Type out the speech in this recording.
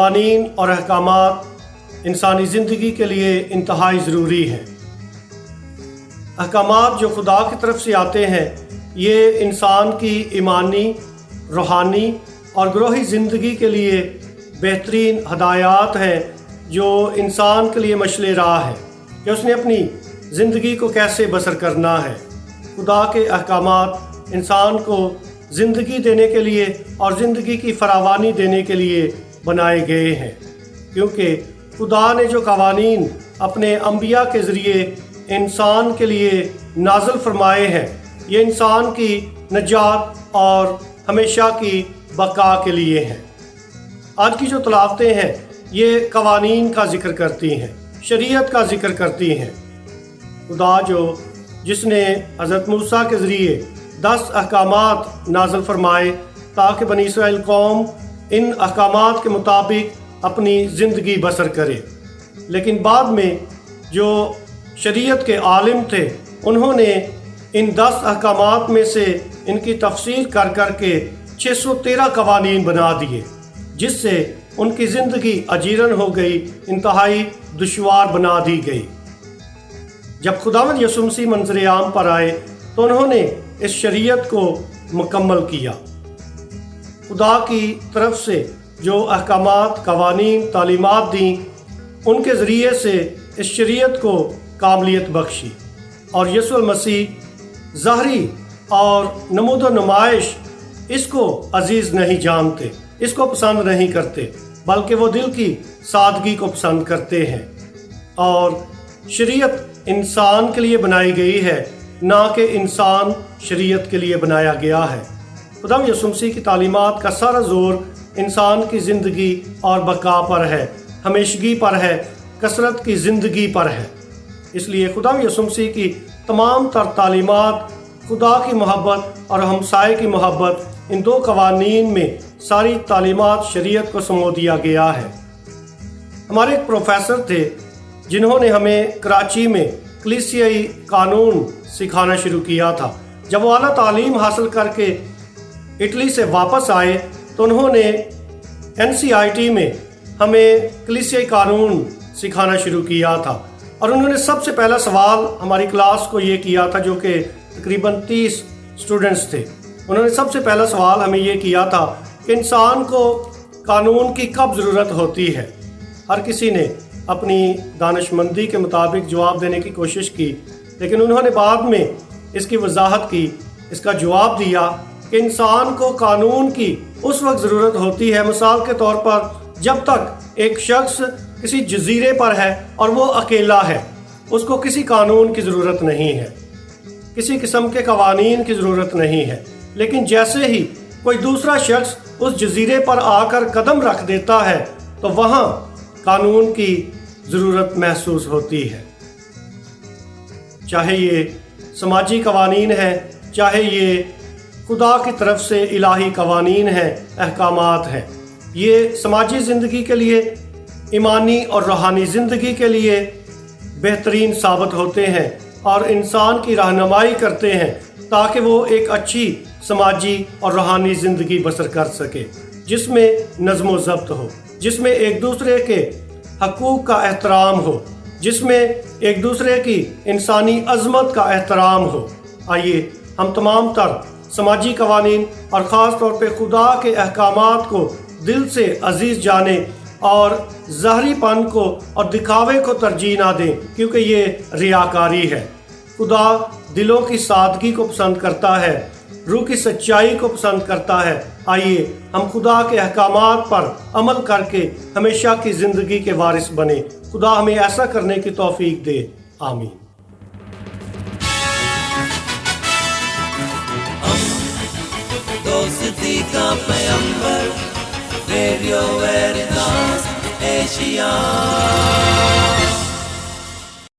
قوانین اور احکامات انسانی زندگی کے لیے انتہائی ضروری ہیں۔ احکامات جو خدا کی طرف سے آتے ہیں یہ انسان کی ایمانی، روحانی اور گروہی زندگی کے لیے بہترین ہدایات ہیں جو انسان کے لیے مشعل راہ ہے کہ اس نے اپنی زندگی کو کیسے بسر کرنا ہے۔ خدا کے احکامات انسان کو زندگی دینے کے لیے اور زندگی کی فراوانی دینے کے لیے بنائے گئے ہیں، کیونکہ خدا نے جو قوانین اپنے انبیاء کے ذریعے انسان کے لیے نازل فرمائے ہیں یہ انسان کی نجات اور ہمیشہ کی بقا کے لیے ہیں۔ آج کی جو تلاوتیں ہیں یہ قوانین کا ذکر کرتی ہیں، شریعت کا ذکر کرتی ہیں۔ خدا جس نے حضرت موسیٰ کے ذریعے 10 احکامات نازل فرمائے تاکہ بنی اسرائیل قوم ان احکامات کے مطابق اپنی زندگی بسر کرے، لیکن بعد میں جو شریعت کے عالم تھے انہوں نے ان 10 احکامات میں سے ان کی تفصیل کر کے 613 قوانین بنا دیے، جس سے ان کی زندگی اجیرن ہو گئی، انتہائی دشوار بنا دی گئی۔ جب خداوند یسوع مسیح منظر عام پر آئے تو انہوں نے اس شریعت کو مکمل کیا۔ خدا کی طرف سے جو احکامات، قوانین، تعلیمات دیں ان کے ذریعے سے اس شریعت کو کاملیت بخشی، اور یسوع المسیح ظاہری اور نمود و نمائش اس کو عزیز نہیں جانتے، اس کو پسند نہیں کرتے، بلکہ وہ دل کی سادگی کو پسند کرتے ہیں۔ اور شریعت انسان کے لیے بنائی گئی ہے، نہ کہ انسان شریعت کے لیے بنایا گیا ہے۔ خدا یسوع مسیح کی تعلیمات کا سارا زور انسان کی زندگی اور بقا پر ہے، ہمیشگی پر ہے، کثرت کی زندگی پر ہے۔ اس لیے خدا یسوع مسیح کی تمام تر تعلیمات، خدا کی محبت اور ہمسائے کی محبت، ان 2 قوانین میں ساری تعلیمات شریعت کو سمو دیا گیا ہے۔ ہمارے ایک پروفیسر تھے جنہوں نے ہمیں کراچی میں کلیسیائی قانون سکھانا شروع کیا تھا۔ جب وہ اعلیٰ تعلیم حاصل کر کے اٹلی سے واپس آئے تو انہوں نے NCIT میں ہمیں کلیسیائی قانون سکھانا شروع کیا تھا، اور انہوں نے سب سے پہلا سوال ہماری کلاس کو یہ کیا تھا، جو کہ تقریباً 30 اسٹوڈنٹس تھے۔ انہوں نے سب سے پہلا سوال ہمیں یہ کیا تھا کہ انسان کو قانون کی کب ضرورت ہوتی ہے۔ ہر کسی نے اپنی دانش مندی کے مطابق جواب دینے کی کوشش کی، لیکن انہوں نے بعد میں اس کی وضاحت کی، اس کا جواب دیا کہ انسان کو قانون کی اس وقت ضرورت ہوتی ہے، مثال کے طور پر جب تک ایک شخص کسی جزیرے پر ہے اور وہ اکیلا ہے، اس کو کسی قانون کی ضرورت نہیں ہے، کسی قسم کے قوانین کی ضرورت نہیں ہے۔ لیکن جیسے ہی کوئی دوسرا شخص اس جزیرے پر آ کر قدم رکھ دیتا ہے تو وہاں قانون کی ضرورت محسوس ہوتی ہے، چاہے یہ سماجی قوانین ہیں، چاہے یہ خدا کی طرف سے الہی قوانین ہیں، احکامات ہیں۔ یہ سماجی زندگی کے لیے، ایمانی اور روحانی زندگی کے لیے بہترین ثابت ہوتے ہیں اور انسان کی رہنمائی کرتے ہیں تاکہ وہ ایک اچھی سماجی اور روحانی زندگی بسر کر سکے، جس میں نظم و ضبط ہو، جس میں ایک دوسرے کے حقوق کا احترام ہو، جس میں ایک دوسرے کی انسانی عظمت کا احترام ہو۔ آئیے ہم تمام تر سماجی قوانین اور خاص طور پہ خدا کے احکامات کو دل سے عزیز جانیں اور ظاہری پن کو اور دکھاوے کو ترجیح نہ دیں، کیونکہ یہ ریاکاری ہے۔ خدا دلوں کی سادگی کو پسند کرتا ہے، روح کی سچائی کو پسند کرتا ہے۔ آئیے ہم خدا کے احکامات پر عمل کر کے ہمیشہ کی زندگی کے وارث بنیں۔ خدا ہمیں ایسا کرنے کی توفیق دے، آمین۔ دوستی کا پیمبر، ریڈیو ویریتاس ایشیا۔